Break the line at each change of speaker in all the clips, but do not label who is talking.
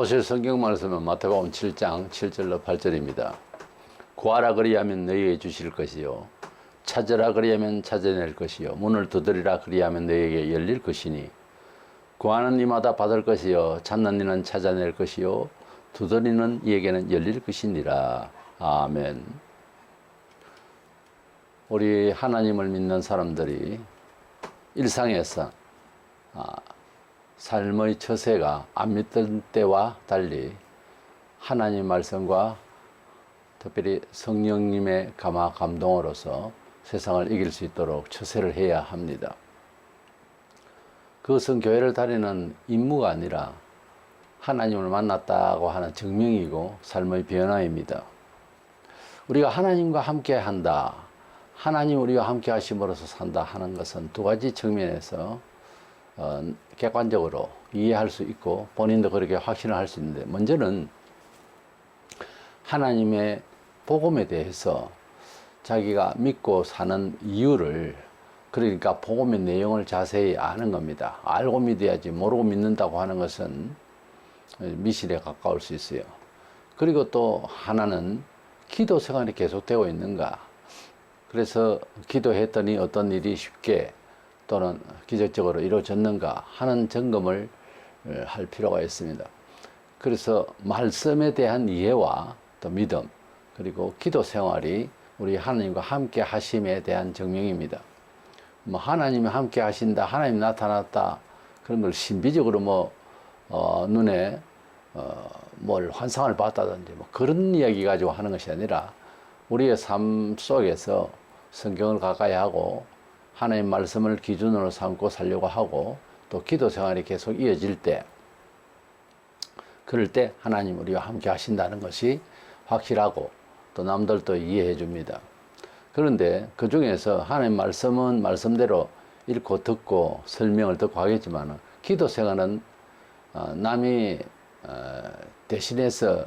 보실 성경 말씀은 마태복음 7장 7절로 8절입니다. 구하라 그리하면 너희에게 주실 것이요 찾으라 그리하면 찾아낼 것이요 문을 두드리라 그리하면 너희에게 열릴 것이니 구하는 이마다 받을 것이요 찾는 이는 찾아낼 것이요 두드리는 이에게는 열릴 것이니라. 아멘. 우리 하나님을 믿는 사람들이 일상에서 삶의 처세가 안 믿던 때와 달리 하나님 말씀과 특별히 성령님의 감동으로서 세상을 이길 수 있도록 처세를 해야 합니다. 그것은 교회를 다니는 임무가 아니라 하나님을 만났다고 하는 증명이고 삶의 변화입니다. 우리가 하나님과 함께 한다, 하나님 우리와 함께 하심으로써 산다 하는 것은 두 가지 측면에서 객관적으로 이해할 수 있고 본인도 그렇게 확신을 할 수 있는데, 먼저는 하나님의 복음에 대해서 자기가 믿고 사는 이유를, 그러니까 복음의 내용을 자세히 아는 겁니다. 알고 믿어야지 모르고 믿는다고 하는 것은 미신에 가까울 수 있어요. 그리고 또 하나는 기도 생활이 계속되고 있는가, 그래서 기도했더니 어떤 일이 쉽게 또는 기적적으로 이루어졌는가 하는 점검을 할 필요가 있습니다. 그래서 말씀에 대한 이해와 또 믿음, 그리고 기도 생활이 우리 하나님과 함께 하심에 대한 증명입니다. 하나님이 함께 하신다, 하나님 나타났다, 그런 걸 신비적으로 눈에 뭘 환상을 봤다든지 그런 이야기 가지고 하는 것이 아니라, 우리의 삶 속에서 성경을 가까이 하고 하나님 말씀을 기준으로 삼고 살려고 하고 또 기도 생활이 계속 이어질 때, 그럴 때 하나님 우리와 함께 하신다는 것이 확실하고 또 남들도 이해해 줍니다. 그런데 그 중에서 하나님 말씀은 말씀대로 읽고 듣고 설명을 듣고 하겠지만, 기도 생활은 남이 대신해서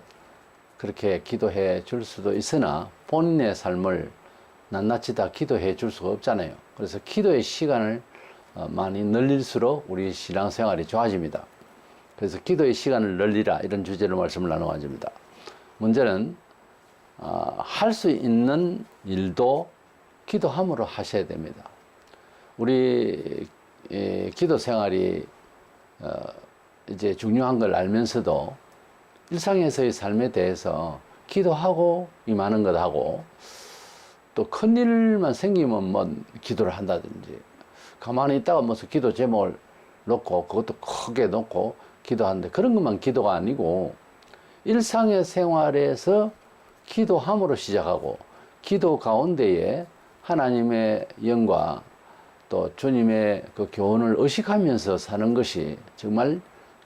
그렇게 기도해 줄 수도 있으나 본인의 삶을 낱낱이 다 기도해 줄 수가 없잖아요. 그래서 기도의 시간을 많이 늘릴수록 우리 신앙생활이 좋아집니다. 그래서 기도의 시간을 늘리라, 이런 주제로 말씀을 나눠가집니다. 문제는 할 수 있는 일도 기도함으로 하셔야 됩니다. 우리 기도 생활이 이제 중요한 걸 알면서도 일상에서의 삶에 대해서 기도하고 임하는 것하고, 또 큰일만 생기면 기도를 한다든지, 가만히 있다가 무슨 기도 제목을 놓고 그것도 크게 놓고 기도하는데, 그런 것만 기도가 아니고 일상의 생활에서 기도함으로 시작하고 기도 가운데에 하나님의 영과 또 주님의 그 교훈을 의식하면서 사는 것이 정말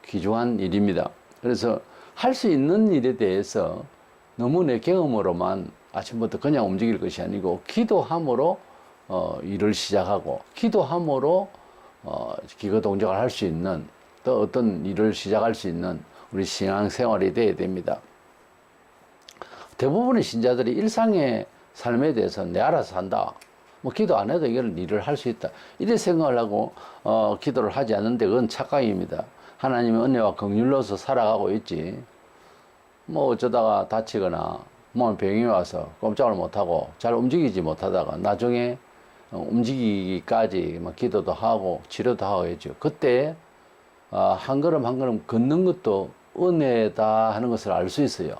귀중한 일입니다. 그래서 할 수 있는 일에 대해서 너무 내 경험으로만 아침부터 그냥 움직일 것이 아니고, 기도함으로 일을 시작하고 기도함으로 기거 동작을 할 수 있는, 또 어떤 일을 시작할 수 있는 우리 신앙생활이 되어야 됩니다. 대부분의 신자들이 일상의 삶에 대해서 내 알아서 산다, 기도 안 해도 이걸 일을 할 수 있다, 이래 생각을 하고 기도를 하지 않는데, 그건 착각입니다. 하나님의 은혜와 긍휼로서 살아가고 있지, 어쩌다가 다치거나 병이 와서 꼼짝을 못하고 잘 움직이지 못하다가 나중에 움직이기까지 기도도 하고 치료도 하고 했죠. 그때 한 걸음 한 걸음 걷는 것도 은혜다 하는 것을 알 수 있어요.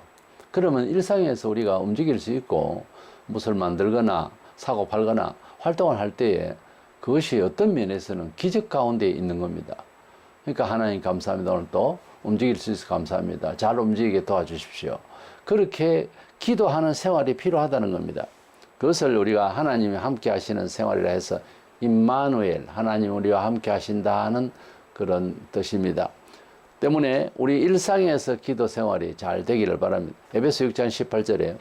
그러면 일상에서 우리가 움직일 수 있고 무엇을 만들거나 사고 팔거나 활동을 할 때에 그것이 어떤 면에서는 기적 가운데 있는 겁니다. 그러니까 하나님 감사합니다. 오늘 또 움직일 수 있어서 감사합니다. 잘 움직이게 도와주십시오. 그렇게 기도하는 생활이 필요하다는 겁니다. 그것을 우리가 하나님이 함께 하시는 생활이라 해서 임마누엘, 하나님 우리와 함께 하신다 하는 그런 뜻입니다. 때문에 우리 일상에서 기도 생활이 잘 되기를 바랍니다. 에베소 6장 18절에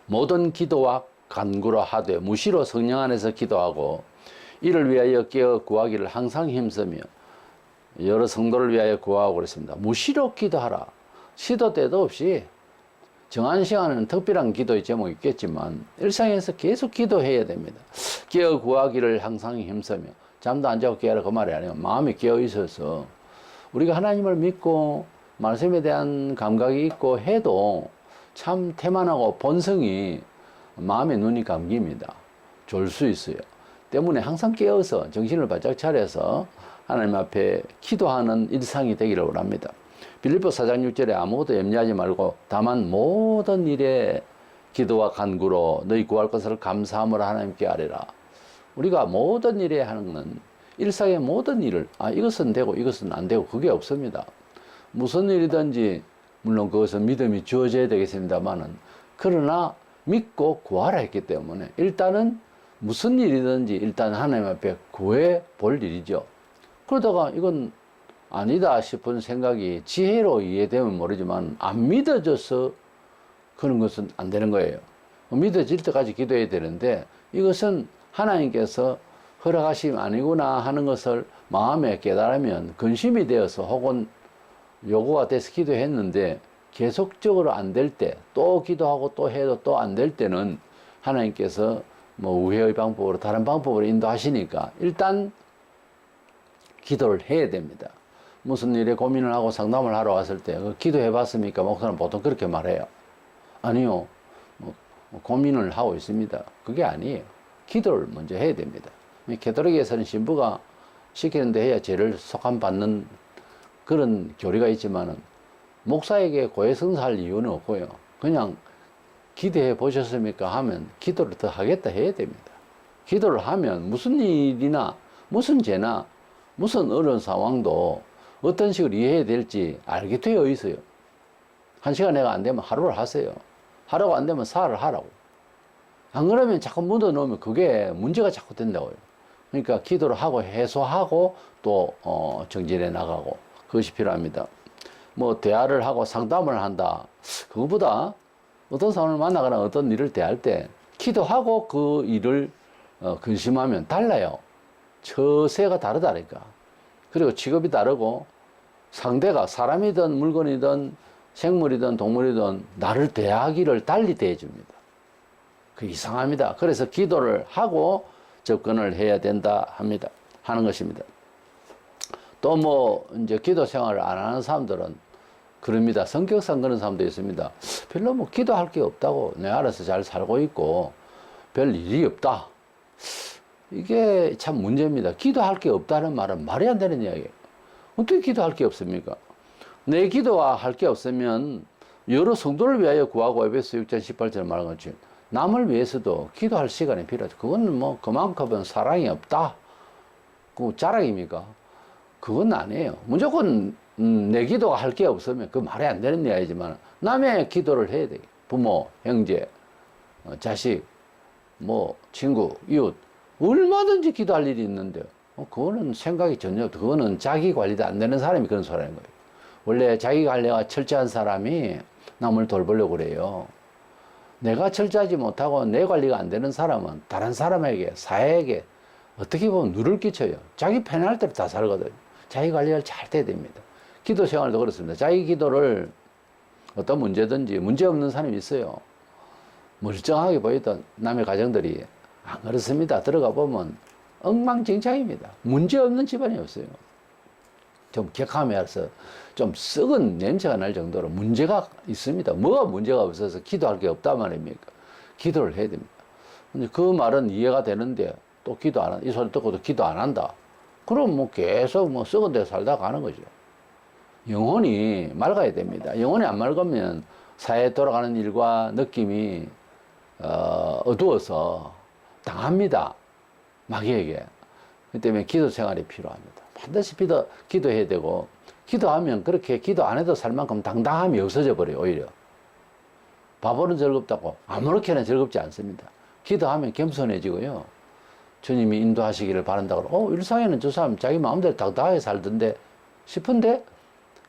모든 기도와 간구로 하되 무시로 성령 안에서 기도하고 이를 위하여 깨어 구하기를 항상 힘쓰며 여러 성도를 위하여 구하고 그랬습니다. 무시로 기도하라. 시도 때도 없이, 정한 시간에는 특별한 기도의 제목이 있겠지만 일상에서 계속 기도해야 됩니다. 깨어 구하기를 항상 힘쓰며, 잠도 안 자고 깨어라 그 말이 아니에요. 마음이 깨어 있어서 우리가 하나님을 믿고 말씀에 대한 감각이 있고 해도 참 태만하고 본성이 마음의 눈이 감깁니다. 졸 수 있어요. 때문에 항상 깨어서 정신을 바짝 차려서 하나님 앞에 기도하는 일상이 되기를 원합니다. 빌립보 4장 6절에 아무것도 염려하지 말고 다만 모든 일에 기도와 간구로 너희 구할 것을 감사함으로 하나님께 아뢰라. 우리가 모든 일에 하는 건 일상의 모든 일을 이것은 되고 이것은 안 되고 그게 없습니다. 무슨 일이든지 물론 그것은 믿음이 주어져야 되겠습니다만은 그러나 믿고 구하라 했기 때문에 일단은 무슨 일이든지 일단 하나님 앞에 구해 볼 일이죠. 그러다가 이건 아니다 싶은 생각이 지혜로 이해되면 모르지만 안 믿어져서 그런 것은 안 되는 거예요. 믿어질 때까지 기도해야 되는데 이것은 하나님께서 허락하심 아니구나 하는 것을 마음에 깨달으면 근심이 되어서 혹은 요구가 돼서 기도했는데 계속적으로 안 될 때 또 기도하고 또 해도 또 안 될 때는 하나님께서 뭐 우회의 방법으로 다른 방법으로 인도하시니까 일단 기도를 해야 됩니다. 무슨 일에 고민을 하고 상담을 하러 왔을 때 기도해 봤습니까? 목사는 보통 그렇게 말해요. 아니요. 고민을 하고 있습니다. 그게 아니에요. 기도를 먼저 해야 됩니다. 개토릭에서는 신부가 시키는데 해야 죄를 속함받는 그런 교리가 있지만은 목사에게 고해성사할 이유는 없고요. 그냥 기도해 보셨습니까? 하면 기도를 더 하겠다 해야 됩니다. 기도를 하면 무슨 일이나 무슨 죄나 무슨 어려운 상황도 어떤 식으로 이해해야 될지 알게 되어 있어요. 한 시간 내가 안 되면 하루를 하세요. 하루가 안 되면 사흘을 하라고. 안 그러면 자꾸 묻어 놓으면 그게 문제가 자꾸 된다고요. 그러니까 기도를 하고 해소하고 또 정진해 나가고 그것이 필요합니다. 뭐 대화를 하고 상담을 한다. 그거보다 어떤 사람을 만나거나 어떤 일을 대할 때 기도하고 그 일을 근심하면 달라요. 처세가 다르다니까. 그리고 직업이 다르고 상대가 사람이든 물건이든 생물이든 동물이든 나를 대하기를 달리 대해줍니다. 그 이상합니다. 그래서 기도를 하고 접근을 해야 된다 하는 것입니다. 또 뭐 이제 기도 생활을 안 하는 사람들은 그럽니다. 성격상 그런 사람도 있습니다. 별로 뭐 기도할 게 없다고 내 알아서 잘 살고 있고 별 일이 없다. 이게 참 문제입니다. 기도할 게 없다는 말은 말이 안 되는 이야기예요. 어떻게 기도할 게 없습니까? 내 기도가 할 게 없으면 여러 성도를 위하여 구하고 에베소 6장 18절 말한 것처럼 남을 위해서도 기도할 시간이 필요하죠. 그건 뭐 그만큼은 사랑이 없다. 그 자랑입니까? 그건 아니에요. 무조건 내 기도가 할 게 없으면 그 말이 안 되는 이야기지만 남의 기도를 해야 돼. 부모, 형제, 자식, 뭐 친구, 이웃 얼마든지 기도할 일이 있는데 그거는 생각이 전혀 그거는 자기 관리도 안 되는 사람이 그런 소리하는 거예요. 원래 자기 관리가 철저한 사람이 남을 돌보려고 그래요. 내가 철저하지 못하고 내 관리가 안 되는 사람은 다른 사람에게 사회에게 어떻게 보면 누를 끼쳐요. 자기 편할 대로 다 살거든요. 자기 관리를 잘 돼야 됩니다. 기도 생활도 그렇습니다. 자기 기도를 어떤 문제든지 문제 없는 사람이 있어요. 멀쩡하게 보이던 남의 가정들이 안 그렇습니다. 들어가 보면 엉망진창입니다. 문제 없는 집안이 없어요. 좀 격함해서 좀 썩은 냄새가 날 정도로 문제가 있습니다. 뭐가 문제가 없어서 기도할 게 없단 말입니까? 기도를 해야 됩니다. 근데 그 말은 이해가 되는데 또 기도 안 한다. 이 소리 듣고도 기도 안 한다. 그럼 뭐 계속 뭐 썩은 데 살다 가는 거죠. 영혼이 맑아야 됩니다. 영혼이 안 맑으면 사회에 돌아가는 일과 느낌이 어두워서 당합니다. 마귀에게. 그 때문에 기도 생활이 필요합니다. 반드시 기도해야 되고 기도하면 그렇게 기도 안 해도 살 만큼 당당함이 없어져 버려요. 오히려 바보는 즐겁다고 아무렇게나 즐겁지 않습니다. 기도하면 겸손해지고요. 주님이 인도하시기를 바란다고 일상에는 저 사람 자기 마음대로 당당하게 살던데 싶은데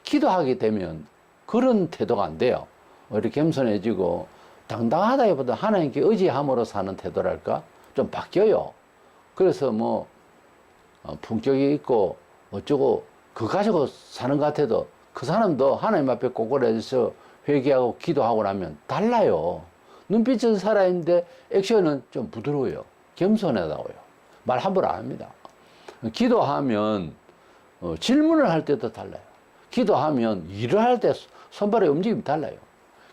기도하게 되면 그런 태도가 안 돼요. 오히려 겸손해지고 당당하다기보다 하나님께 의지함으로 사는 태도랄까 좀 바뀌어요. 그래서 뭐 품격이 있고 어쩌고 그거 가지고 사는 것 같아도 그 사람도 하나님 앞에 꼬꾸라져서 회개하고 기도하고 나면 달라요. 눈빛은 살아있는데 액션은 좀 부드러워요. 겸손하다고요. 말 함부로 안 합니다. 기도하면 질문을 할 때도 달라요. 기도하면 일을 할 때 손발의 움직임이 달라요.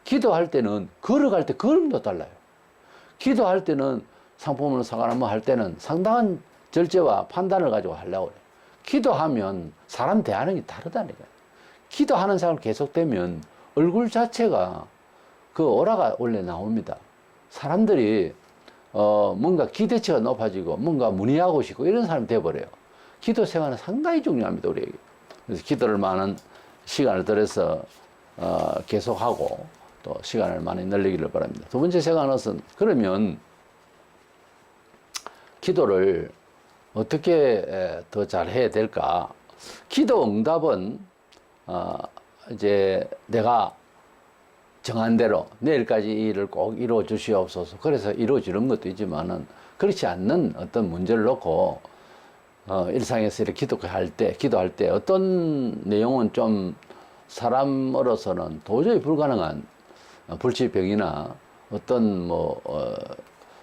기도할 때는 걸어갈 때 걸음도 달라요. 기도할 때는 상품을 사거나 뭐 할 때는 상당한 절제와 판단을 가지고 하려고 그래요. 기도하면 사람 대하는 게 다르다니까요. 기도하는 사람 계속되면 얼굴 자체가 그 오라가 원래 나옵니다. 사람들이 뭔가 기대치가 높아지고 뭔가 문의하고 싶고 이런 사람이 돼버려요. 기도 생활은 상당히 중요합니다, 우리에게. 그래서 기도를 많은 시간을 들여서 계속하고 또 시간을 많이 늘리기를 바랍니다. 두 번째 생각은 그러면 기도를 어떻게 더 잘해야 될까? 기도 응답은 이제 내가 정한 대로 내일까지 이 일을 꼭 이루어 주시옵소서. 그래서 이루어지는 것도 있지만은 그렇지 않는 어떤 문제를 놓고 일상에서 이렇게 기도할 때 어떤 내용은 좀 사람으로서는 도저히 불가능한 불치병이나 어떤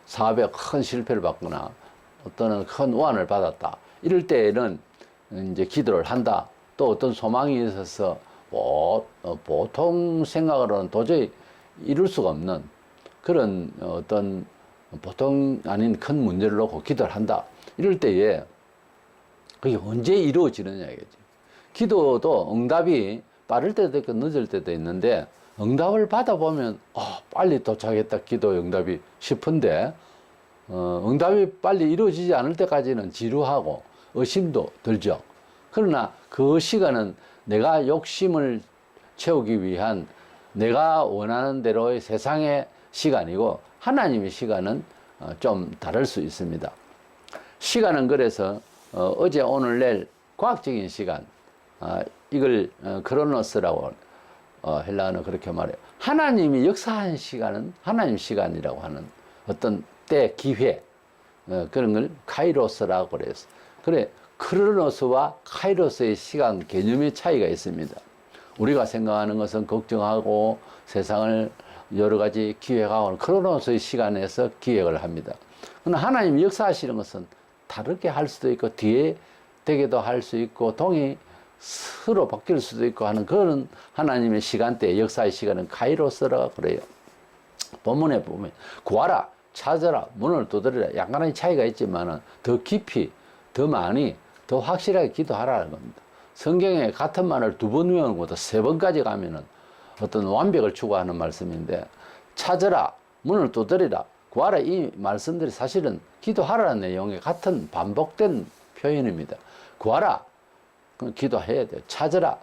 사업에 큰 실패를 받거나 어떤 큰 우환을 받았다. 이럴 때에는 이제 기도를 한다. 또 어떤 소망이 있어서 보통 생각으로는 도저히 이룰 수가 없는 그런 어떤 보통 아닌 큰 문제를 놓고 기도를 한다. 이럴 때에 그게 언제 이루어지느냐 이거지. 기도도 응답이 빠를 때도 있고 늦을 때도 있는데 응답을 받아보면 빨리 도착했다 기도 응답이 싶은데 응답이 빨리 이루어지지 않을 때까지는 지루하고 의심도 들죠. 그러나 그 시간은 내가 욕심을 채우기 위한 내가 원하는 대로의 세상의 시간이고 하나님의 시간은 좀 다를 수 있습니다. 시간은 그래서 어제 오늘 내일 과학적인 시간 이걸 크로노스라고 헬라어는 그렇게 말해요. 하나님이 역사한 시간은 하나님 시간이라고 하는 어떤 때 기회 그런 걸 카이로스라고 그래요. 그래 크로노스와 카이로스의 시간 개념의 차이가 있습니다. 우리가 생각하는 것은 걱정하고 세상을 여러 가지 기획하고 크로노스의 시간에서 기획을 합니다. 그러나 하나님이 역사하시는 것은 다르게 할 수도 있고 뒤에 되게도 할 수 있고 동이 서로 바뀔 수도 있고 하는 그런 하나님의 시간대 역사의 시간은 카이로스라고 그래요. 본문에 보면 구하라 찾아라 문을 두드리라 약간의 차이가 있지만 더 깊이 더 많이 더 확실하게 기도하라는 겁니다. 성경에 같은 말을 두 번 외우는 것보다 세 번까지 가면은 어떤 완벽을 추구하는 말씀인데 찾아라 문을 두드리라 구하라 이 말씀들이 사실은 기도하라는 내용의 같은 반복된 표현입니다. 구하라 기도해야 돼요. 찾으라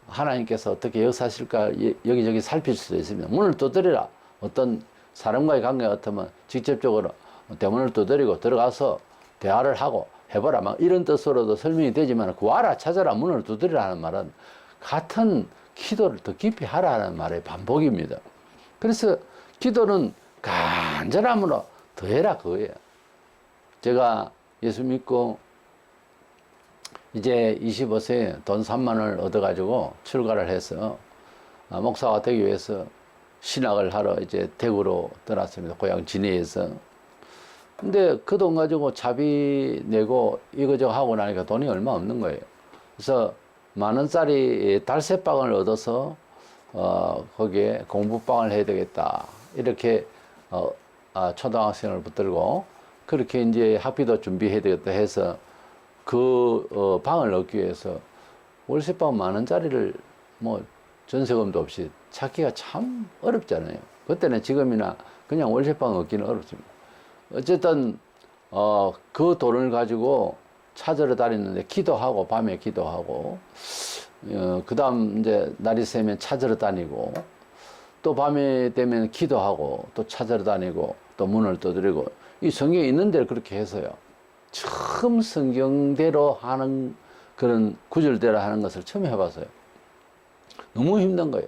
하나님께서 어떻게 역사하실까 여기저기 살필 수도 있습니다. 문을 두드리라 어떤 사람과의 관계가 같으면 직접적으로 대문을 두드리고 들어가서 대화를 하고 해보라 막 이런 뜻으로도 설명이 되지만 구하라 찾아라 문을 두드리라 하는 말은 같은 기도를 더 깊이 하라는 말의 반복입니다. 그래서 기도는 간절함으로 더해라 그거예요. 제가 예수 믿고 이제 25세에 돈 3만 원을 얻어가지고 출가를 해서 목사가 되기 위해서 신학을 하러 이제 대구로 떠났습니다. 고향 진해에서. 근데 그 돈 가지고 차비 내고 이거저거 하고 나니까 돈이 얼마 없는 거예요. 그래서 10,000원짜리 달새방을 얻어서 거기에 공부방을 해야 되겠다. 이렇게 초등학생을 붙들고 그렇게 이제 학비도 준비해야 되겠다 해서 그 방을 얻기 위해서 월세방 10,000원짜리를 뭐 전세금도 없이 찾기가 참 어렵잖아요. 그때는 지금이나 그냥 월세방 얻기는 어렵습니다. 어쨌든 그 돈을 가지고 찾으러 다니는데 기도하고 밤에 기도하고 그 다음 이제 날이 새면 찾으러 다니고 또 밤에 되면 기도하고 또 찾으러 다니고 또 문을 두드리고 이 성경에 있는 대로 그렇게 해서요. 처음 성경대로 하는 그런 구절대로 하는 것을 처음 해봤어요. 너무 힘든 거예요.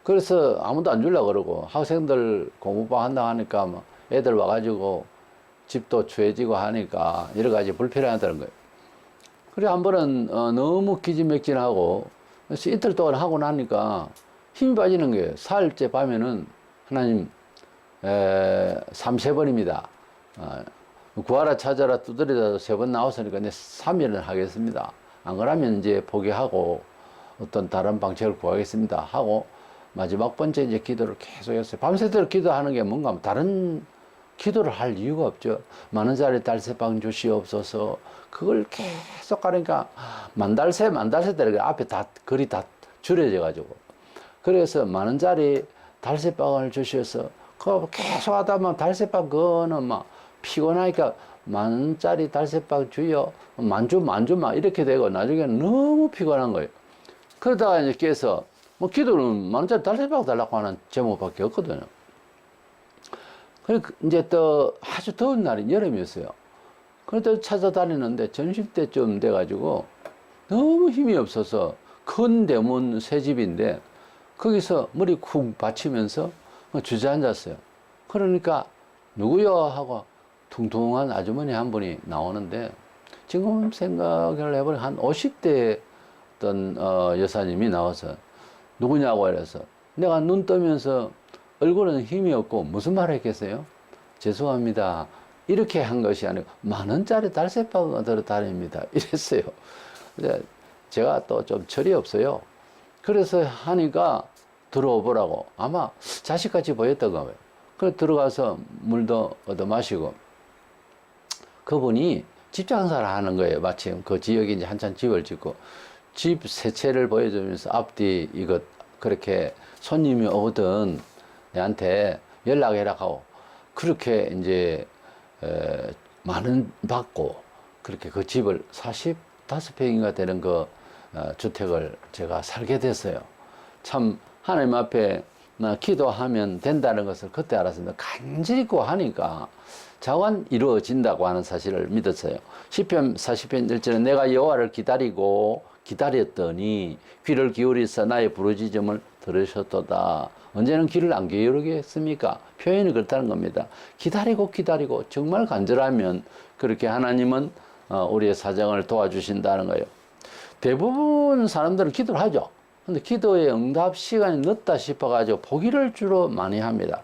그래서 아무도 안 주려고 그러고 학생들 공부방 한다고 하니까 뭐 애들 와가지고 집도 추해지고 하니까 여러 가지 불편하다는 거예요. 그래 한 번은 너무 기진맥진하고 그래서 이틀 동안 하고 나니까 힘이 빠지는 거예요. 사흘째 밤에는 하나님 3-3번입니다. 구하라 찾아라 두드리다 3번 나왔으니까 내 3일은 하겠습니다. 안 그러면 이제 포기하고 어떤 다른 방책을 구하겠습니다 하고 마지막 번째 이제 기도를 계속 했어요. 밤새도록 기도하는 게 뭔가 하면 다른 기도를 할 이유가 없죠. 10,000원짜리 달새빵 주시옵소서. 그걸 계속 가니까 만달새 때리고 앞에 다 글이 다 줄여져 가지고, 그래서 10,000원짜리 달새빵을 주셔서 그 계속 하다 보면 달새빵 그거는 막 피곤하니까 10,000원짜리 달새빵 주여 만주 막 이렇게 되고 나중에는 너무 피곤한 거예요. 그러다가 이제 깨서 뭐 기도는 10,000원짜리 달새빵 달라고 하는 제목밖에 없거든요. 그리고 이제 또 아주 더운 날이 여름이었어요. 그래도 찾아다니는데 점심때쯤 돼가지고 너무 힘이 없어서 큰 대문 새 집인데 거기서 머리 쿵 받치면서 주저앉았어요. 그러니까 누구요? 하고 퉁퉁한 아주머니 한 분이 나오는데, 지금 생각을 해보니 한 50대 어떤 여사님이 나와서 누구냐고 이래서 내가 눈 뜨면서 얼굴은 힘이 없고 무슨 말을 했겠어요? 죄송합니다. 이렇게 한 것이 아니고 10,000원짜리 달새빵 얻으러 다닙니다. 이랬어요. 제가 또 좀 철이 없어요. 그래서 하니까 들어오보라고, 아마 자식같이 보였던 거예요. 그래서 들어가서 물도 얻어 마시고, 그분이 집 장사를 하는 거예요. 마침 그 지역에 이제 한참 집을 짓고 집 세 채를 보여주면서 앞뒤 이것 그렇게 손님이 오거든 내한테 연락해라 하고, 그렇게 이제 만원 받고 그렇게 그 집을 45평인가 되는 그 주택을 제가 살게 됐어요. 참 하나님 앞에 기도하면 된다는 것을 그때 알았습니다. 간절히 구하니까 자관 이루어진다고 하는 사실을 믿었어요. 시편 40편 1절에 내가 여호와를 기다렸더니 귀를 기울이사 나의 부르짖음을 들으셨도다. 언제는 귀를 안 기울이겠습니까? 표현이 그렇다는 겁니다. 기다리고 정말 간절하면 그렇게 하나님은 우리의 사정을 도와주신다는 거예요. 대부분 사람들은 기도를 하죠. 근데 기도의 응답 시간이 늦다 싶어가지고 포기를 주로 많이 합니다.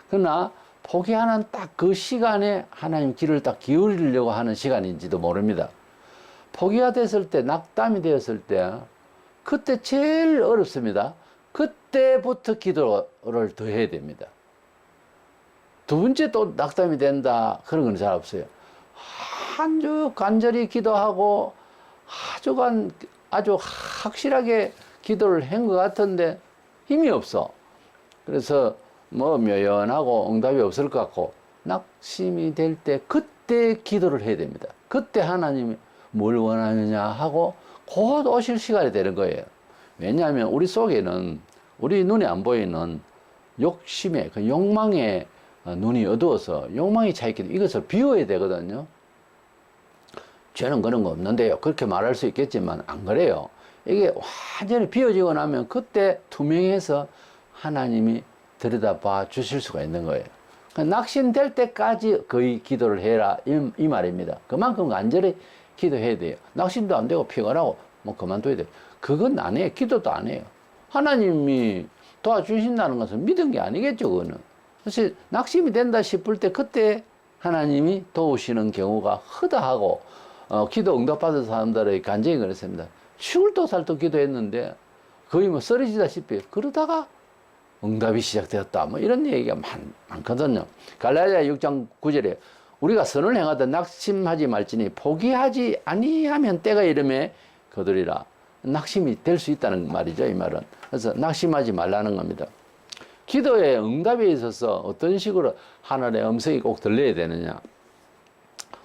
그러나 포기하는 딱 그 시간에 하나님 귀를 딱 기울이려고 하는 시간인지도 모릅니다. 포기가 됐을 때, 낙담이 되었을 때, 그때 제일 어렵습니다. 그때부터 기도를 더 해야 됩니다. 두 번째 또 낙담이 된다, 그런 건 잘 없어요. 한 주 간절히 기도하고 아주 확실하게 기도를 한 것 같은데 힘이 없어. 그래서 뭐 묘연하고 응답이 없을 것 같고 낙심이 될 때 그때 기도를 해야 됩니다. 그때 하나님이 뭘 원하느냐 하고 곧 오실 시간이 되는 거예요. 왜냐하면 우리 속에는, 우리 눈에 안 보이는 욕심에, 그 욕망에 눈이 어두워서 욕망이 차있기 때문에 이것을 비워야 되거든요. 죄는 그런 거 없는데요. 그렇게 말할 수 있겠지만 안 그래요. 이게 완전히 비워지고 나면 그때 투명해서 하나님이 들여다봐 주실 수가 있는 거예요. 낙심될 때까지 거의 기도를 해라, 이 말입니다. 그만큼 간절히 기도해야 돼요. 낙심도 안 되고 피곤하고 뭐 그만둬야 돼요. 그건 안 해요. 기도도 안 해요. 하나님이 도와주신다는 것은 믿은 게 아니겠죠, 그거는. 그래서 낙심이 된다 싶을 때 그때 하나님이 도우시는 경우가 허다하고, 기도 응답받은 사람들의 간증이 그렇습니다. 죽을 도 살도 기도했는데 거의 뭐 쓰러지다시피 그러다가 응답이 시작되었다, 뭐 이런 얘기가 많거든요. 갈라디아 6장 9절에 우리가 선을 행하다 낙심하지 말지니 포기하지 아니하면 때가 이름에 거두리라. 낙심이 될 수 있다는 말이죠, 이 말은. 그래서 낙심하지 말라는 겁니다. 기도의 응답에 있어서 어떤 식으로 하늘의 음성이 꼭 들려야 되느냐,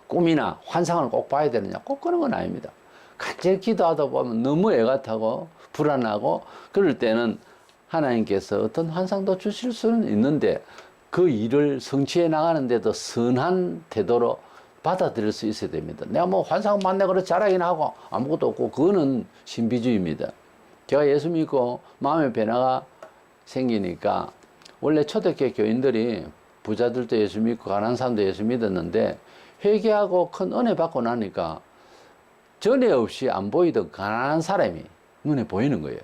꿈이나 환상을 꼭 봐야 되느냐, 꼭 그런 건 아닙니다. 간절히 기도하다 보면 너무 애가 타고 불안하고 그럴 때는 하나님께서 어떤 환상도 주실 수는 있는데 그 일을 성취해 나가는데도 선한 태도로 받아들일 수 있어야 됩니다. 내가 뭐 환상 만나 그렇게 잘하긴 하고 아무것도 없고 그거는 신비주의입니다. 제가 예수 믿고 마음의 변화가 생기니까, 원래 초대교회 교인들이 부자들도 예수 믿고 가난한 사람도 예수 믿었는데 회개하고 큰 은혜 받고 나니까 전에 없이 안 보이던 가난한 사람이 눈에 보이는 거예요.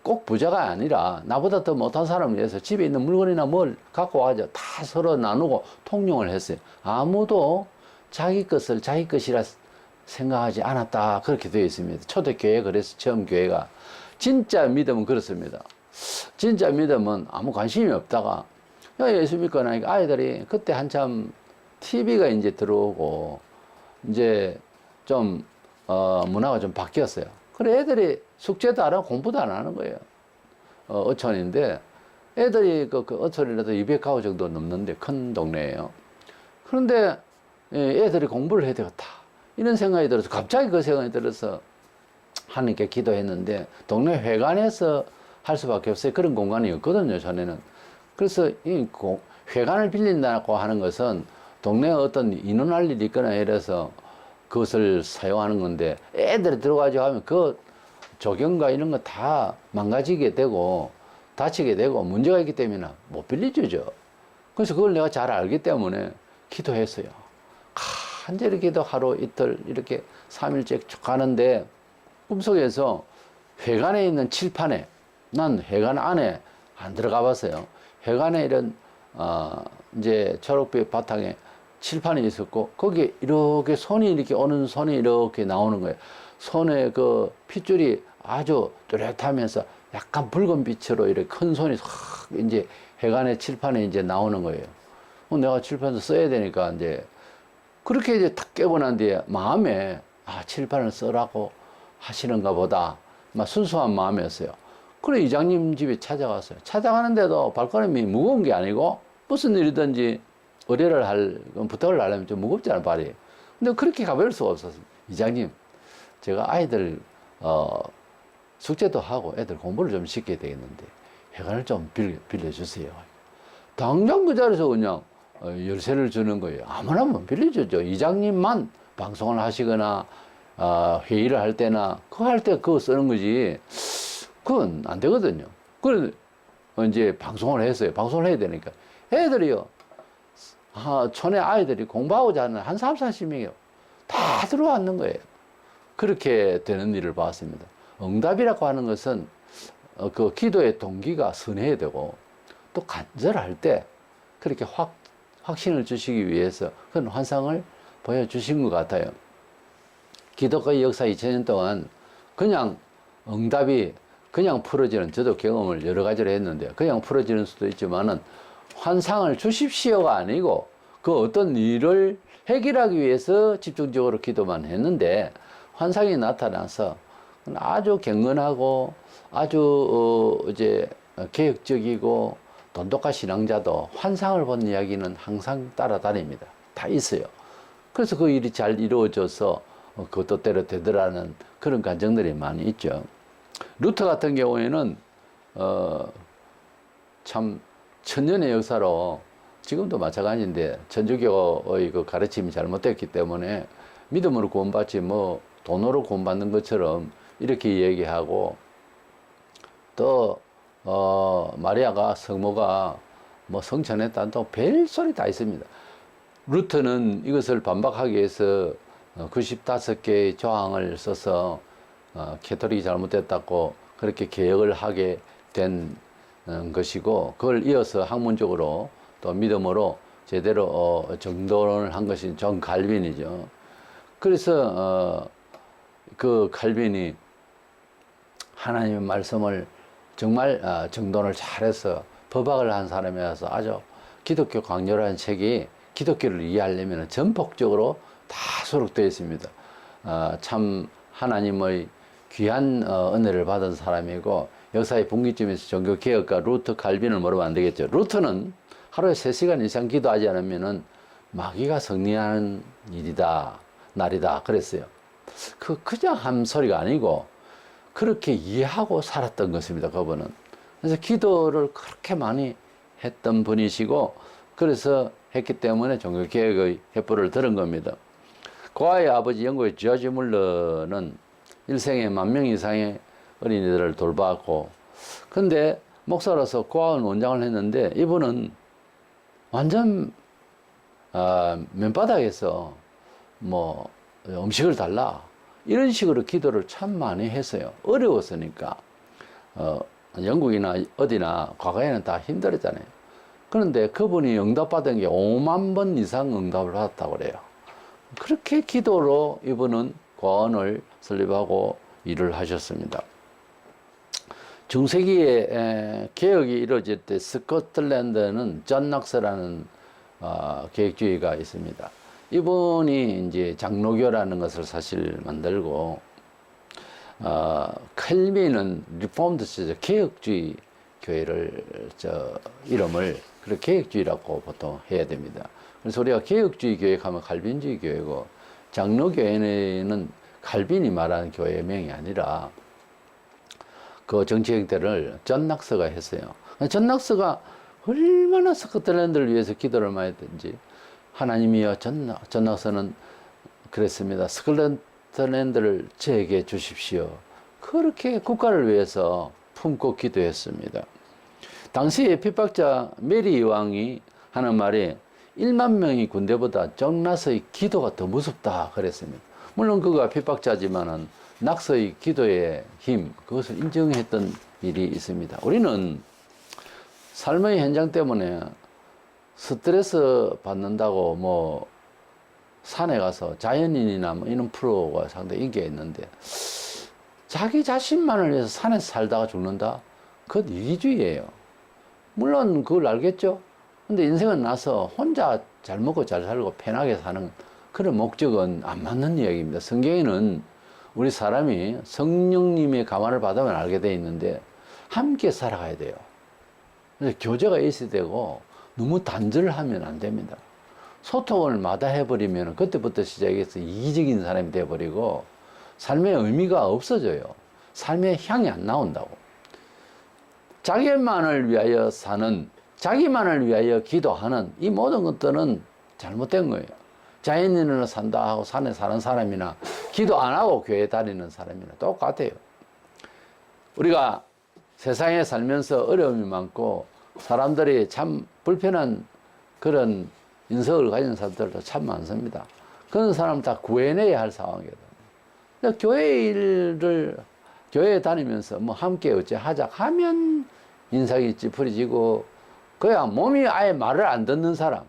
꼭 부자가 아니라 나보다 더 못한 사람을 위해서 집에 있는 물건이나 뭘 갖고 와서 다 서로 나누고 통용을 했어요. 아무도 자기 것을 자기 것이라 생각하지 않았다, 그렇게 되어 있습니다. 초대교회, 그래서 처음 교회가 진짜 믿음은 그렇습니다. 진짜 믿음은 아무 관심이 없다가 야, 예수 믿고 나니까 아이들이 그때 한참 TV가 이제 들어오고 이제 좀 문화가 좀 바뀌었어요. 그래 애들이 숙제도 안 하고 공부도 안 하는 거예요. 어촌인데 애들이 그 어촌이라도 200가구 정도 넘는데 큰 동네예요. 그런데 애들이 공부를 해야 되겠다 이런 생각이 들어서 갑자기 그 생각이 들어서 하나님께 기도했는데 동네 회관에서 할 수밖에 없어요. 그런 공간이 없거든요, 전에는. 그래서 이 회관을 빌린다고 하는 것은 동네에 어떤 인원할 일이 있거나 이래서 그것을 사용하는 건데 애들이 들어가지고 하면 그 조경과 이런 거 다 망가지게 되고 다치게 되고 문제가 있기 때문에 못 빌려주죠. 그래서 그걸 내가 잘 알기 때문에 기도했어요. 간절히 기도 하루 이틀 이렇게 3일째 쭉 가는데 꿈속에서 회관에 있는 칠판에 난 회관 안에 안 들어가 봤어요. 회관에 이런 이제 초록빛 바탕에 칠판이 있었고 거기에 이렇게 손이 이렇게 오는 손이 이렇게 나오는 거예요. 손에 그 핏줄이 아주 뚜렷하면서 약간 붉은 빛으로 이렇게 큰 손이 확 이제 회관의 칠판에 이제 나오는 거예요. 내가 칠판을 써야 되니까 이제 그렇게 이제 탁 깨고 난 뒤에 마음에 칠판을 써라고 하시는가 보다 막 순수한 마음이었어요. 그래 이장님 집에 찾아갔어요. 찾아가는데도 발걸음이 무거운 게 아니고 무슨 일이든지 의뢰를 부탁을 하려면 좀 무겁잖아 발이. 근데 그렇게 가볼 수가 없었어요. 이장님 제가 아이들 숙제도 하고 애들 공부를 좀 시켜야 되겠는데 회관을 좀 빌려주세요. 당장 그 자리에서 그냥 열쇠를 주는 거예요. 아무나 못 빌려주죠. 이장님만 방송을 하시거나 회의를 할 때나 그거 할 때 그거 쓰는 거지 그건 안 되거든요. 그래 이제 방송을 했어요. 방송을 해야 되니까 애들이요 촌에 아이들이 공부하고자 하는 한 30-40명이요 다 들어왔는 거예요. 그렇게 되는 일을 봤습니다. 응답이라고 하는 것은 그 기도의 동기가 선해야 되고 또 간절할 때 그렇게 확신을 주시기 위해서 그런 환상을 보여주신 것 같아요. 기독교의 역사 2000년 동안 그냥 응답이 그냥 풀어지는 저도 경험을 여러 가지로 했는데 그냥 풀어지는 수도 있지만은 환상을 주십시오가 아니고 그 어떤 일을 해결하기 위해서 집중적으로 기도만 했는데 환상이 나타나서 아주 경건하고 아주 이제 개혁적이고 돈독한 신앙자도 환상을 본 이야기는 항상 따라다닙니다. 다 있어요. 그래서 그 일이 잘 이루어져서 그 뜻대로 되더라는 그런 감정들이 많이 있죠. 루터 같은 경우에는 참 천년의 역사로 지금도 마찬가지인데 천주교의 그 가르침이 잘못됐기 때문에 믿음으로 구원받지 뭐 돈으로 구원받는 것처럼 이렇게 얘기하고 또 마리아가 성모가 뭐 성천했다는 또 별소리 다 있습니다. 루터는 이것을 반박하기 위해서 95개의 조항을 써서 캐톨릭이 잘못됐다고 그렇게 개혁을 하게 된 것이고 그걸 이어서 학문적으로 또 믿음으로 제대로 정돈을 한 것이 존 칼빈이죠. 그래서 그 칼빈이 하나님의 말씀을 정말 정돈을 잘해서 법학을 한 사람이라서 아주 기독교 강렬한 책이 기독교를 이해하려면 전폭적으로 다 수록되어 있습니다. 참 하나님의 귀한 은혜를 받은 사람이고 역사의 분기점에서 종교개혁가 루터 칼빈을 모르면 안 되겠죠. 루터는 하루에 3시간 이상 기도하지 않으면 마귀가 승리하는 날이다 그랬어요. 그냥 한 소리가 아니고 그렇게 이해하고 살았던 것입니다. 그분은. 그래서 기도를 그렇게 많이 했던 분이시고 그래서 했기 때문에 종교개혁의 횃불을 들은 겁니다. 고아의 아버지 영국의 조지 물러는 일생에 10,000명 이상의 어린이들을 돌봤고 근데 목사로서 고아원 원장을 했는데 이분은 완전 맨바닥에서 뭐 음식을 달라 이런 식으로 기도를 참 많이 했어요. 어려웠으니까 영국이나 어디나 과거에는 다 힘들었잖아요. 그런데 그분이 응답받은 게 5만 번 이상 응답을 받았다고 그래요. 그렇게 기도로 이분은 고아원을 설립하고 일을 하셨습니다. 중세기에 개혁이 이루어질 때 스코틀랜드는 존 낙스라는 계획주의가 있습니다. 이분이 이제 장로교라는 것을 사실 만들고 켈빈은 리폼드 개혁주의 교회를 이름을 그렇게 개혁주의라고 보통 해야 됩니다. 그래서 우리가 개혁주의 교회하면 칼빈주의 교회고 장로교회는 칼빈이 말하는 교회명이 아니라 그 정치 형태를 존 낙스가 했어요. 존 낙스가 얼마나 스코틀랜드를 위해서 기도를 많이 했든지 하나님이여 존 낙스는 그랬습니다. 스코틀랜드를 저에게 주십시오. 그렇게 국가를 위해서 품고 기도했습니다. 당시에 핍박자 메리 왕이 하는 말이 1만 명이 군대보다 존 낙스의 기도가 더 무섭다 그랬습니다. 물론 그가 핍박자지만은 낙스의 기도의 힘, 그것을 인정했던 일이 있습니다. 우리는 삶의 현장 때문에 스트레스 받는다고 뭐 산에 가서 자연인이나 뭐 이런 프로가 상당히 인기가 있는데 자기 자신만을 위해서 산에서 살다가 죽는다? 그건 이기주의예요. 물론 그걸 알겠죠? 근데 인생은 나서 혼자 잘 먹고 잘 살고 편하게 사는 그런 목적은 안 맞는 이야기입니다. 성경에는 우리 사람이 성령님의 감화를 받으면 알게 돼 있는데 함께 살아가야 돼요. 그래서 교제가 있어야 되고 너무 단절을 하면 안 됩니다. 소통을 마다해버리면 그때부터 시작해서 이기적인 사람이 돼버리고 삶의 의미가 없어져요. 삶의 향이 안 나온다고. 자기만을 위하여 사는, 자기만을 위하여 기도하는 이 모든 것들은 잘못된 거예요. 자연인으로 산다 하고 산에 사는 사람이나 기도 안 하고 교회 다니는 사람이나 똑같아요. 우리가 세상에 살면서 어려움이 많고 사람들이 참 불편한 그런 인석을 가진 사람들도 참 많습니다. 그런 사람 다 구해내야 할 상황이거든요. 교회에 다니면서 뭐 함께 어째 하자 하면 인상이 찌푸려지고 그야 몸이 아예 말을 안 듣는 사람,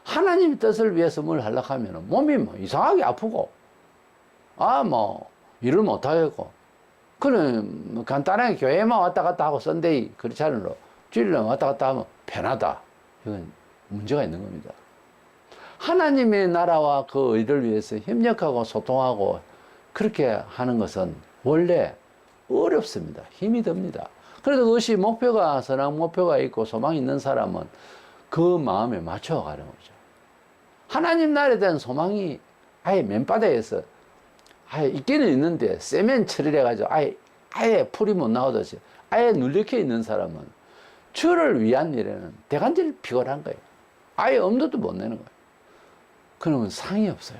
하나님의 뜻을 위해서 뭘 하려고 하면 몸이 뭐 이상하게 아프고 뭐 일을 못 하겠고 그는 뭐 간단하게 교회만 왔다 갔다 하고 썬데이 크리스찬으로 주일날 왔다 갔다 하면 편하다. 이건 문제가 있는 겁니다. 하나님의 나라와 그 의를 위해서 협력하고 소통하고 그렇게 하는 것은 원래 어렵습니다. 힘이 듭니다. 그래도 그것이 목표가 선한 목표가 있고 소망이 있는 사람은 그 마음에 맞춰가는 거죠. 하나님 나라에 대한 소망이 아예 맨바닥에서 아예 있기는 있는데 세면 처리를 해가지고 아예 풀이 못 나오듯이 아예 눌려켜 있는 사람은 주를 위한 일에는 대간절 피곤한 거예요. 아예 엄두도 못 내는 거예요. 그러면 상이 없어요.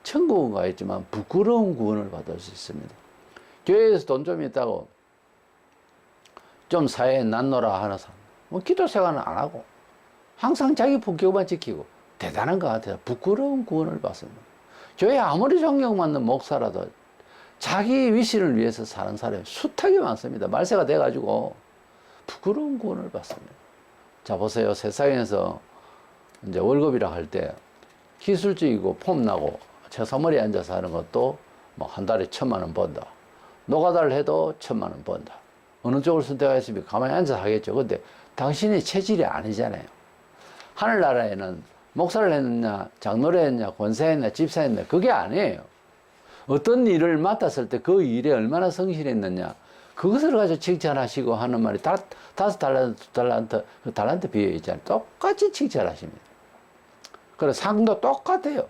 천국은 가있지만 부끄러운 구원을 받을 수 있습니다. 교회에서 돈 좀 있다고 좀 사회에 낫노라 하는 사람, 뭐 기도 생활은 안 하고 항상 자기 품격만 지키고 대단한 것 같아요. 부끄러운 구원을 받습니다. 교회 아무리 존경받는 목사라도 자기 위신을 위해서 사는 사람이 숱하게 많습니다. 말세가 돼가지고 부끄러운 구원을 받습니다. 자, 보세요. 세상에서 이제 월급이라 할 때 기술직이고 폼나고 채사머리에 앉아서 하는 것도 뭐 한 달에 1,000만 원 번다. 노가다를 해도 1,000만 원 번다. 어느 쪽을 선택하시면 가만히 앉아서 하겠죠. 근데 당신이 체질이 아니잖아요. 하늘나라에는 목사를 했느냐, 장로를 했느냐, 권사했느냐, 집사했느냐, 그게 아니에요. 어떤 일을 맡았을 때 그 일에 얼마나 성실했느냐, 그것을 가지고 칭찬하시고 하는 말이 다섯 달란트, 두 달란트, 그 달란트 비어 있잖아요. 똑같이 칭찬하십니다. 그래서 상도 똑같아요.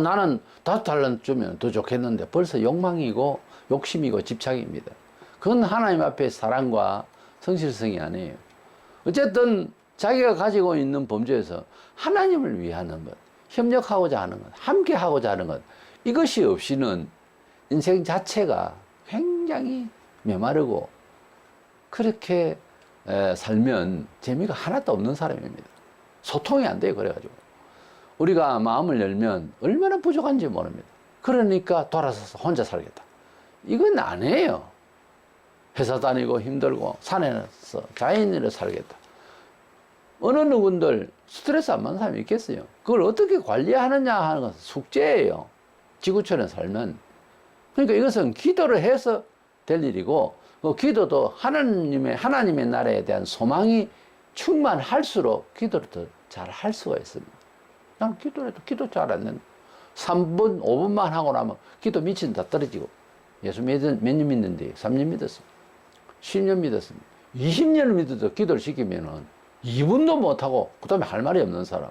나는 5달란트 주면 더 좋겠는데 벌써 욕망이고 욕심이고 집착입니다. 그건 하나님 앞에 사랑과 성실성이 아니에요. 어쨌든 자기가 가지고 있는 범주에서 하나님을 위하는 것, 협력하고자 하는 것, 함께 하고자 하는 것, 이것이 없이는 인생 자체가 굉장히 메마르고 그렇게 살면 재미가 하나도 없는 사람입니다. 소통이 안 돼요. 그래가지고 우리가 마음을 열면 얼마나 부족한지 모릅니다. 그러니까 돌아서서 혼자 살겠다. 이건 아니에요. 회사 다니고 힘들고 산에서 자연인으로 살겠다. 어느 누군들 스트레스 안 받는 사람이 있겠어요. 그걸 어떻게 관리하느냐 하는 것은 숙제예요. 지구촌에 살면. 그러니까 이것은 기도를 해서 될 일이고 기도도 하나님의 나라에 대한 소망이 충만할수록 기도를 더 잘 할 수가 있습니다. 난 기도해도 기도 잘 안 된다. 3분, 5분만 하고 나면 기도 미친 다 떨어지고. 예수 몇 년 믿는데? 3년 믿었습니다. 10년 믿었습니다. 20년을 믿어도 기도를 시키면은 2분도 못하고, 그 다음에 할 말이 없는 사람.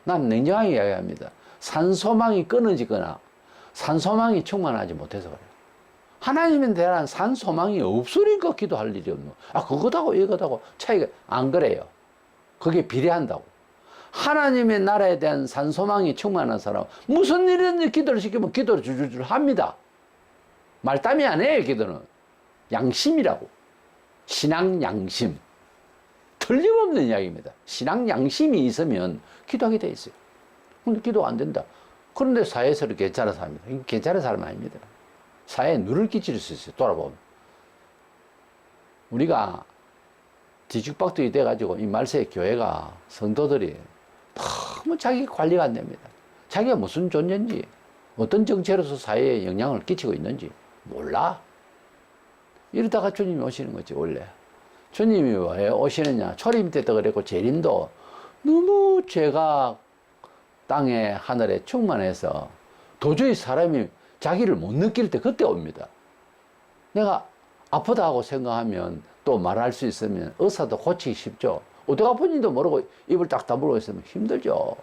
난 냉정하게 이야기합니다. 산소망이 끊어지거나 산소망이 충만하지 못해서 그래요. 하나님에 대한 산소망이 없으니까 기도할 일이 없는 거예요. 그거다고 이거다고 차이가 안 그래요. 그게 비례한다고. 하나님의 나라에 대한 산소망이 충만한 사람, 무슨 일이든지 기도를 시키면 기도를 줄줄줄 합니다. 말담이 아니에요, 기도는. 양심이라고. 신앙 양심. 틀림없는 이야기입니다. 신앙 양심이 있으면 기도하게 돼 있어요. 근데 기도가 안 된다. 그런데 사회에서 괜찮은 사람입니다. 이게 괜찮은 사람 아닙니다. 사회에 누를 끼칠 수 있어요, 돌아보면. 우리가 뒤죽박죽이 돼가지고 이 말세의 교회가, 성도들이 너무 자기 관리가 안 됩니다. 자기가 무슨 존재인지, 어떤 정체로서 사회에 영향을 끼치고 있는지 몰라. 이러다가 주님이 오시는 거지, 원래. 주님이 왜 오시느냐. 초림 때도 그랬고, 재림도 너무 죄가 땅에 하늘에 충만해서 도저히 사람이 자기를 못 느낄 때 그때 옵니다. 내가 아프다고 생각하면 또 말할 수 있으면 의사도 고치기 쉽죠. 어디가 아픈지도 모르고 입을 딱 다물고 있으면 힘들죠.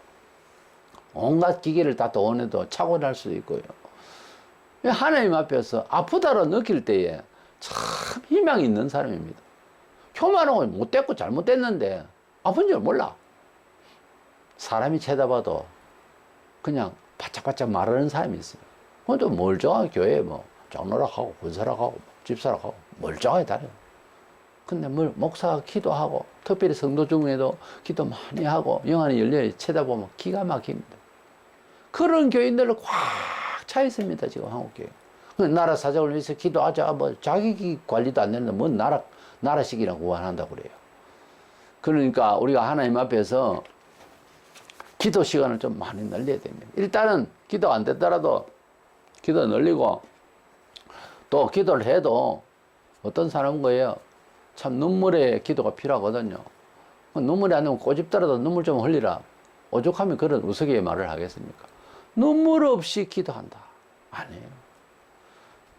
온갖 기계를 다 동원해도 착오 날 수도 있고요. 하나님 앞에서 아프다로 느낄 때에 참 희망이 있는 사람입니다. 교만하고 못됐고 잘못됐는데 아픈 줄 몰라. 사람이 쳐다봐도 그냥 바짝바짝 말하는 사람이 있어요. 그것도 멀쩡한 교회에 장로락하고 권사락하고 집사락하고 멀쩡하게 다녀요. 근데 목사가 기도하고, 특별히 성도 중에도 기도 많이 하고 영안이 열려 쳐다보면 기가 막힙니다. 그런 교인들로 꽉 차 있습니다, 지금 한국교회. 나라 사정을 위해서 기도하자, 자기 관리도 안 되는데 나라식이나 구한한다고 그래요. 그러니까 우리가 하나님 앞에서 기도 시간을 좀 많이 늘려야 됩니다. 일단은 기도 안 됐더라도 기도 늘리고, 또 기도를 해도 어떤 사람은 거예요. 참 눈물의 기도가 필요하거든요. 눈물이 안 나면 꼬집더라도 눈물 좀 흘리라. 오죽하면 그런 우스개의 말을 하겠습니까? 눈물 없이 기도한다. 아니에요.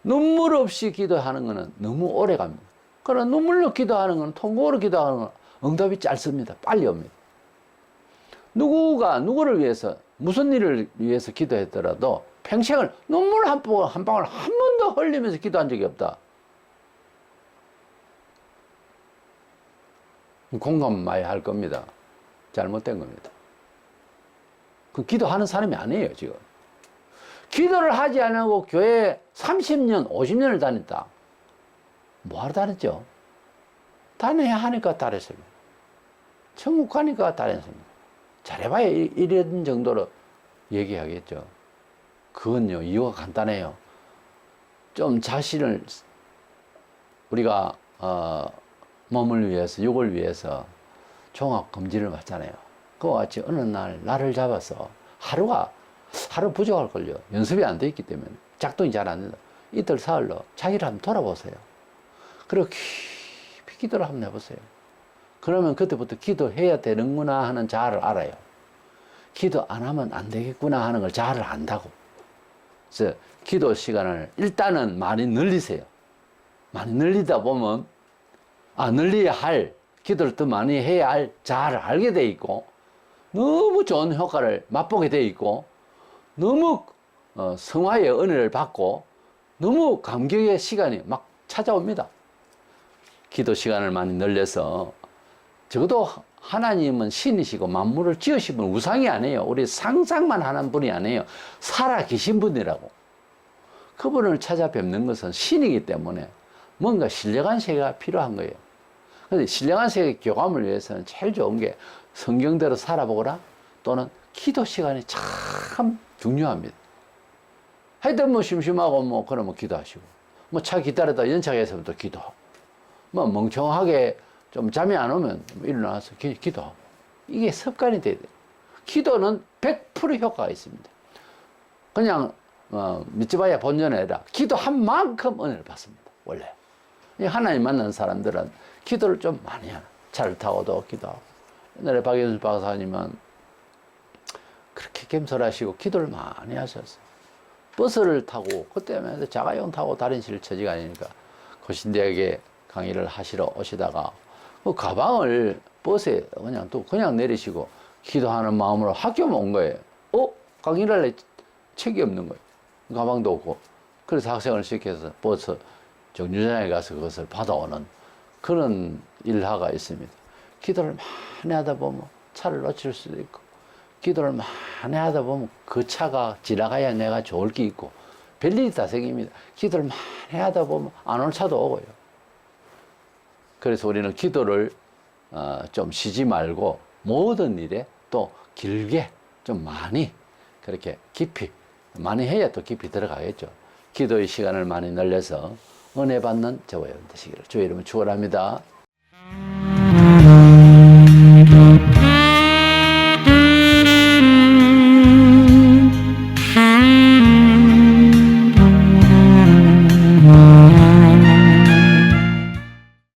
눈물 없이 기도하는 것은 너무 오래 갑니다. 그러나 눈물로 기도하는 건, 통곡으로 기도하는 건 응답이 짧습니다. 빨리 옵니다. 누구가 누구를 위해서, 무슨 일을 위해서 기도했더라도 평생을 눈물 한 방울 한 번도 흘리면서 기도한 적이 없다. 공감 많이 할 겁니다. 잘못된 겁니다. 그 기도하는 사람이 아니에요, 지금. 기도를 하지 않고 교회에 30년, 50년을 다녔다. 뭐하러 다녔죠? 다녀야 하니까 다녔습니다. 천국 가니까 다녔습니다. 잘해봐야 이런 정도로 얘기하겠죠. 그건요, 이유가 간단해요. 좀 자신을, 우리가, 몸을 위해서, 육을 위해서 종합 검진을 받잖아요. 그와 같이 어느 날 나를 잡아서 하루 부족할걸요. 연습이 안 돼 있기 때문에 작동이 잘 안 된다. 이틀 사흘로 자기를 한번 돌아보세요. 그리고 깊이 기도를 한번 해보세요. 그러면 그때부터 기도해야 되는구나 하는 자아를 알아요. 기도 안 하면 안 되겠구나 하는 걸 자아를 안다고. 그래서 기도 시간을 일단은 많이 늘리세요. 많이 늘리다 보면 늘려야 할, 기도를 더 많이 해야 할 자아를 알게 돼 있고, 너무 좋은 효과를 맛보게 돼 있고, 너무 성화의 은혜를 받고, 너무 감격의 시간이 막 찾아옵니다. 기도 시간을 많이 늘려서, 적어도 하나님은 신이시고 만물을 지으신 분, 우상이 아니에요. 우리 상상만 하는 분이 아니에요. 살아 계신 분이라고. 그분을 찾아뵙는 것은 신이기 때문에 뭔가 신령한 세계가 필요한 거예요. 그런데 신령한 세계 교감을 위해서는 제일 좋은 게 성경대로 살아보거나 또는 기도 시간이 참 중요합니다. 하여튼 심심하고 그러면 기도하시고, 차 기다리다 연착해서부터 기도하고, 멍청하게 좀 잠이 안 오면 일어나서 기도하고. 이게 습관이 돼야 돼요. 기도는 100% 효과가 있습니다. 그냥 믿지 봐야 본전이 아니라 기도한 만큼 은혜를 받습니다, 원래. 이 하나님 만난 사람들은 기도를 좀 많이 하는, 차를 타고도 기도하고. 옛날에 박영수 박사님은 그렇게 겸손하시고 기도를 많이 하셨어요. 버스를 타고, 그때는 자가용 타고 다른 처지가 아니니까 고신대학에 강의를 하시러 오시다가 그 가방을 버스에 그냥 내리시고 기도하는 마음으로 학교에 온 거예요. 강의를 할래 책이 없는 거예요. 가방도 없고. 그래서 학생을 시켜서 버스 정류장에 가서 그것을 받아오는 그런 일화가 있습니다. 기도를 많이 하다 보면 차를 놓칠 수도 있고, 기도를 많이 하다 보면 그 차가 지나가야 내가 좋을 게 있고, 별일이 다 생깁니다. 기도를 많이 하다 보면 안 올 차도 오고요. 그래서 우리는 기도를 좀 쉬지 말고 모든 일에 또 길게 좀 많이 그렇게 깊이 많이 해야 또 깊이 들어가겠죠. 기도의 시간을 많이 늘려서 은혜 받는 저와 여러분 되시기를 주의 이름으로 축원합니다.